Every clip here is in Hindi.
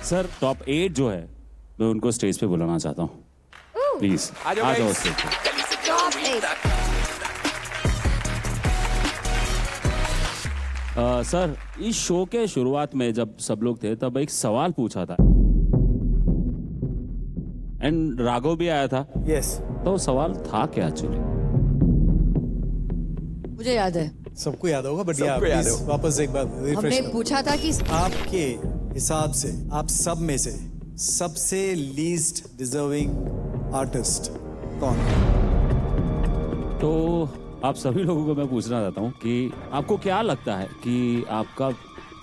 सर टॉप 8 जो है मैं उनको स्टेज पे बुलाना चाहता हूँ प्लीज आ जाओ स्टेज पे। टॉप 8 सर इस शो के शुरुआत में जब सब लोग थे तब एक सवाल पूछा था एंड राघव भी आया था। यस तो सवाल था क्या एक्चुअली? मुझे याद है सबको याद होगा बट यार सबको याद प्लीज वापस एक बार हमने रिफ्रेश पूछा था कि आपके हिसाब से आप सब में से सबसे लीस्ट डिजर्विंग आर्टिस्ट कौन है? तो आप सभी लोगों को मैं पूछना चाहता हूँ कि आपको क्या लगता है कि आपका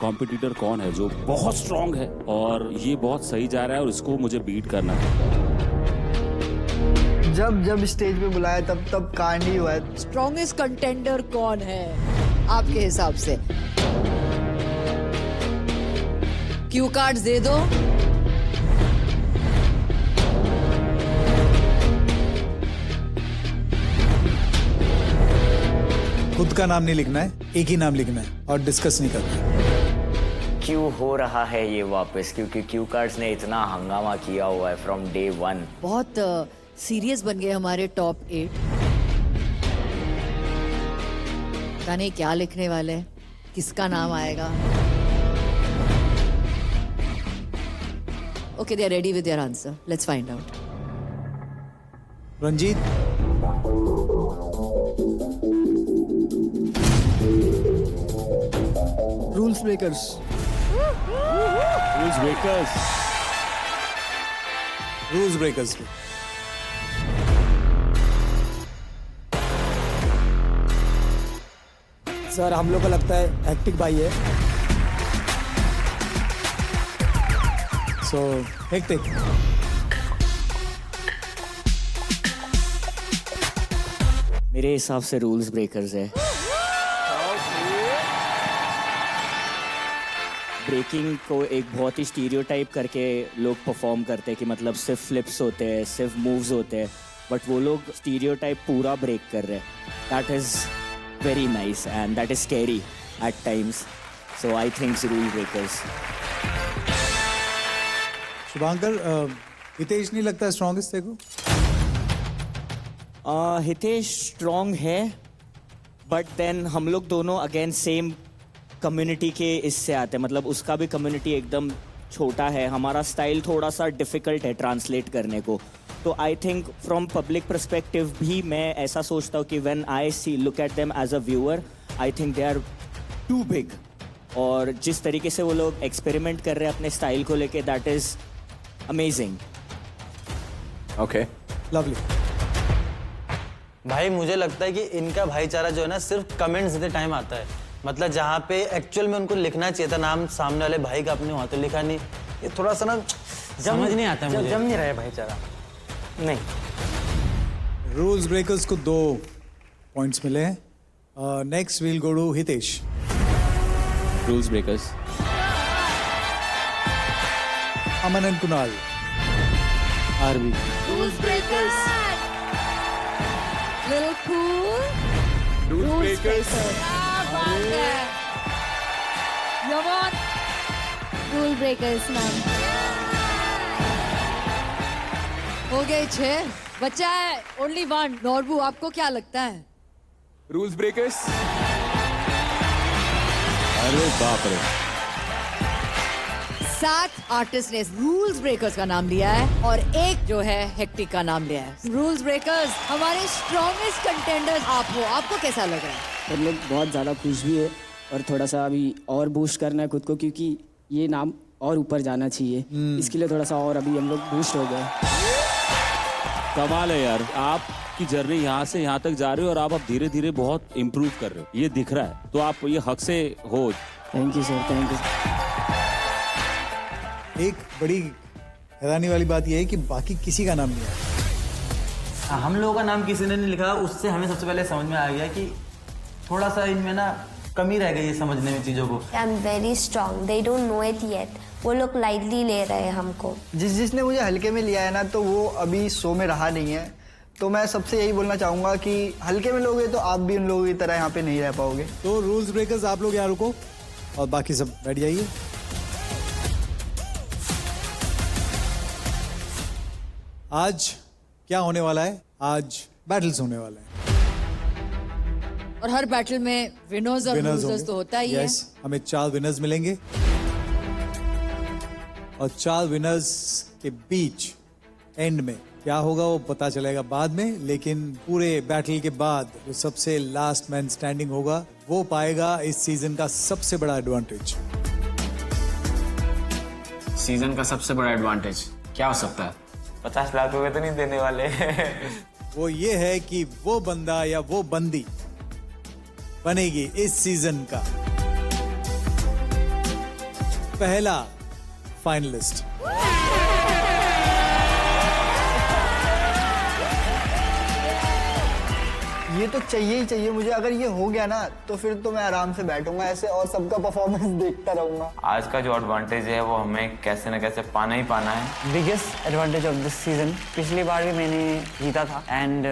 कॉम्पिटिटर कौन है जो बहुत स्ट्रांग है और ये बहुत सही जा रहा है और इसको मुझे बीट करना है? जब स्टेज पे बुलाया तब कांड ही हुआ है। स्ट्रॉन्गेस्ट कंटेंडर कौन है आपके हिसाब से? क्यू कार्ड दे दो। खुद का नाम नहीं लिखना है, एक ही नाम लिखना है और डिस्कस नहीं करना है। क्यों हो रहा है ये वापस? क्योंकि क्यू कार्ड्स ने इतना हंगामा किया हुआ है फ्रॉम डे 1। बहुत सीरियस बन गए हमारे टॉप 8। पता नहीं क्या लिखने वाले हैं, किसका नाम आएगा। Okay, they are ready with their answer, let's find out. Ranjit rules breakers. Rules breakers. Rules breakers sir हम लोग को लगता है हेक्टिक भाई है। सो हेक्टिक मेरे हिसाब से रूल्स ब्रेकर्स है। ब्रेकिंग को एक बहुत ही स्टीरियोटाइप करके लोग परफॉर्म करते हैं कि मतलब सिर्फ फ्लिप्स होते हैं, सिर्फ मूव्स होते हैं, बट वो लोग स्टीरियोटाइप पूरा ब्रेक कर रहे हैं। That is very nice and that is scary at times, so I think rule breakers. Shubhankar Hitesh नहीं लगता स्ट्रॉन्गेस्ट तेरे को? हितेश स्ट्रॉन्ग है बट देन हम लोग दोनों अगेन सेम कम्युनिटी के इससे आते हैं, मतलब उसका भी कम्युनिटी एकदम छोटा है, हमारा स्टाइल थोड़ा सा डिफिकल्ट है ट्रांसलेट करने को। तो I think from public perspective भी मैं ऐसा सोचता हूँ कि when I see look at them as a viewer, I think they are too big. और जिस तरीके से वो लोग एक्सपेरिमेंट कर रहे हैं अपने स्टाइल को लेके, that is amazing. Okay lovely. भाई मुझे लगता है कि इनका भाईचारा जो है ना सिर्फ कमेंट्स देते टाइम आता है, मतलब जहाँ पे एक्चुअल में उनको लिखना चाहिए था नाम सामने वाले भाई का, अपने वहाँ तो लिखा नहीं। ये थोड़ा सा ना समझ नहीं आता मुझे। जम नहीं रहा है भाईचारा। नहीं। रूल्स ब्रेकर्स को 2 पॉइंट्स मिले हैं। Next we'll go to Hitesh. Rules breakers. Aman and Kunal. RB. Rules breakers. Little cool. Rules breakers. Yaman. Rule breakers नाम। हो गए 6, बच्चा है ओनली 1। नॉर्बू, आपको क्या लगता है? Rules breakers. अरे बाप रे। 7 आर्टिस्ट ने रूल्स ब्रेकर्स का नाम लिया है और 1 जो है हेक्टिक का नाम लिया है। रूल्स ब्रेकर्स हमारे स्ट्रॉन्गेस्ट कंटेंडर्स आप हो, आपको कैसा लग रहा है? हम लोग बहुत ज़्यादा खुश भी है और थोड़ा सा अभी और बूस्ट करना है खुद को, क्योंकि ये नाम और ऊपर जाना चाहिए। इसके लिए थोड़ा सा और अभी हम लोग बूस्ट हो गए। कमाल है यार, आपकी जर्नी यहाँ से यहाँ तक जा रही हो और आप अब धीरे धीरे बहुत इम्प्रूव कर रहे हो, ये दिख रहा है। तो आप ये हक से हो। Thank you sir, thank you. एक बड़ी हैरानी वाली बात यह है कि बाकी किसी का नाम नहीं है। हम लोगों का नाम किसी ने नहीं लिखा, उससे हमें सबसे पहले समझ में आ गया कि थोड़ा सा इनमें ना कमी रह गई है समझने में चीजों को। I am very strong, they don't know it yet. वो लोग लाइटली ले रहे हैं हमको। जिसने मुझे हल्के में लिया है ना, तो वो अभी शो में रहा नहीं है। तो मैं सबसे यही बोलना चाहूंगा कि हल्के में लोगे तो आप भी उन लोगों की तरह यहाँ पे नहीं रह पाओगे। तो रूल्स ब्रेकर्स आप लोग यहाँ रुको और बाकी सब बैठ जाइए। आज क्या होने वाला है? आज बैटल्स होने वाले हैं। और हर बैटल में विनर्स और Winners लूजर्स होंगे। तो होता ही है। Yes, हमें 4 विनर्स मिलेंगे और 4 विनर्स के बीच एंड में क्या होगा वो पता चलेगा बाद में, लेकिन पूरे बैटल के बाद जो सबसे लास्ट मैन स्टैंडिंग होगा वो पाएगा इस सीजन का सबसे बड़ा एडवांटेज। सीजन का सबसे बड़ा एडवांटेज क्या हो सकता है? 50 लाख रुपए तो नहीं देने वाले। वो ये है कि वो बंदा या वो बंदी बनेगी इस सीजन का पहला फाइनलिस्ट। ये तो चाहिए ही चाहिए मुझे। अगर ये हो गया ना तो फिर तो मैं आराम से बैठूंगा ऐसे और सबका परफॉर्मेंस देखता रहूंगा। आज का जो एडवांटेज है वो हमें कैसे न कैसे पाना ही पाना है। Biggest advantage of this season, पिछली बार भी मैंने जीता था एंड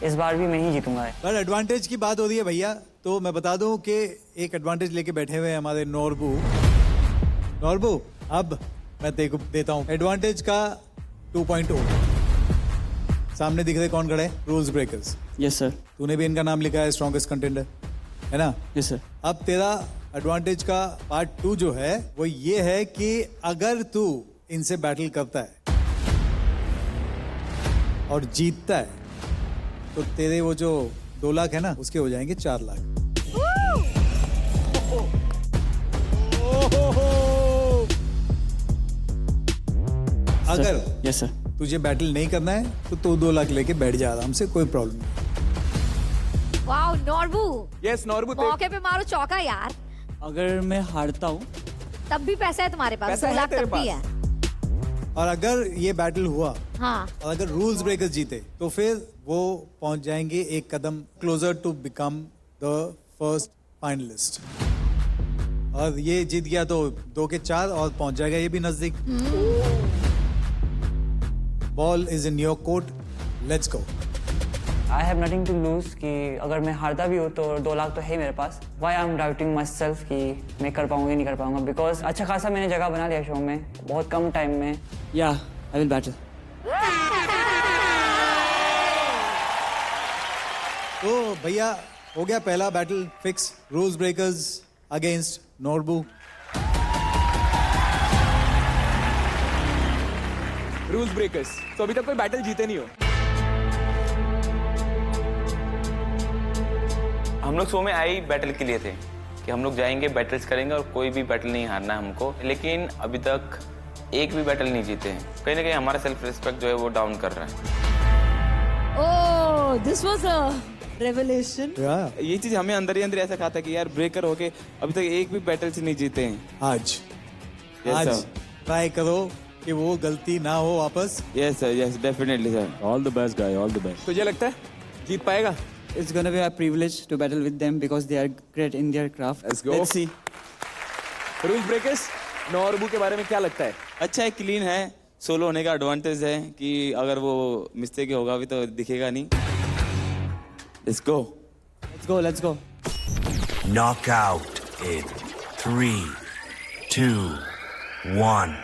इस बार भी मैं ही जीतूंगा। पर एडवांटेज की बात हो रही है भैया, तो मैं बता दूं कि एक एडवांटेज लेके बैठे हुए हैं हमारे नॉर्बू। नॉर्बू, अब मैं तेरे को देता हूं एडवांटेज का 2.0। सामने दिख रहे कौन खड़े हैं? Rules breakers. Yes sir. तूने भी इनका नाम लिखा है स्ट्रॉन्गेस्ट कंटेंडर, है ना? Yes sir. अब तेरा एडवांटेज का पार्ट 2 जो है वो ये है कि अगर तू इनसे बैटल करता है और जीतता है तो तेरे वो जो 2 लाख है ना उसके हो जाएंगे 4 लाख। अगर यस सर। तुझे बैटल नहीं करना है तो तू 2 लाख लेके बैठ जा आराम से, कोई प्रॉब्लम नहीं। वाओ नॉर्बू, यस नॉर्बू, मौके पे मारो चौका यार। अगर मैं हारता हूँ तब भी पैसा है तुम्हारे पास, पैसा 2 है लाख तेरे तब भी है। और अगर ये बैटल हुआ हाँ और अगर रूल्स ब्रेकर्स जीते तो फिर वो पहुंच जाएंगे एक कदम closer to become the first finalist. और ये जीत गया तो 2 के 4 और पहुंच जाएगा ये भी नजदीक। Ball is in your court, let's go. I have nothing to lose कि अगर मैं हारता भी हूँ तो 2 लाख तो है मेरे पास। Why I am doubting myself कि मैं कर पाऊंगा नहीं कर पाऊंगा, बिकॉज अच्छा खासा मैंने जगह बना लिया शो में बहुत कम टाइम में। या आई विल बैटल। तो भैया हो गया पहला battle fix, rules breakers against Norbu. Rules breakers तो अभी तक कोई बैटल जीते नहीं हो। हम लोग शो में आए ही बैटल के लिए थे कि हम लोग जाएंगे बैटल्स करेंगे और कोई भी बैटल नहीं हारना है हमको, लेकिन अभी तक एक भी बैटल नहीं जीते हैं। कहीं ना कहीं हमारा सेल्फ रिस्पेक्ट जो है वो डाउन कर रहा है। Oh this was a revelation. ये चीज हमें अंदर ही अंदर ऐसा कहा था कि यार ब्रेकर होके अभी तक एक भी बैटल से नहीं जीते हैं। आज Yes, आज sir. ट्राई करो कि वो गलती ना हो वापस। Yes sir, yes definitely sir. All the best guy, all the best. तुझे लगता है जीत पाएगा? It's gonna be a privilege to battle with them because they are great in their craft. Let's go. Let's see. Rules breakers, Norbu के बारे में क्या लगता है? अच्छा है, क्लीन है, सोलो होने का एडवांटेज है कि अगर वो मिस्टेक होगा भी तो दिखेगा नहीं। Let's go. Let's go. Let's go. Knockout in 3, 2, 1.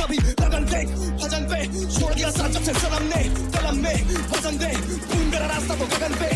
कभी लगन देख भजन पे छोड़ दिया साथ जब से सनम ने कलम में वजन दे ढूंढ मेरा रास्ता तो गगन पे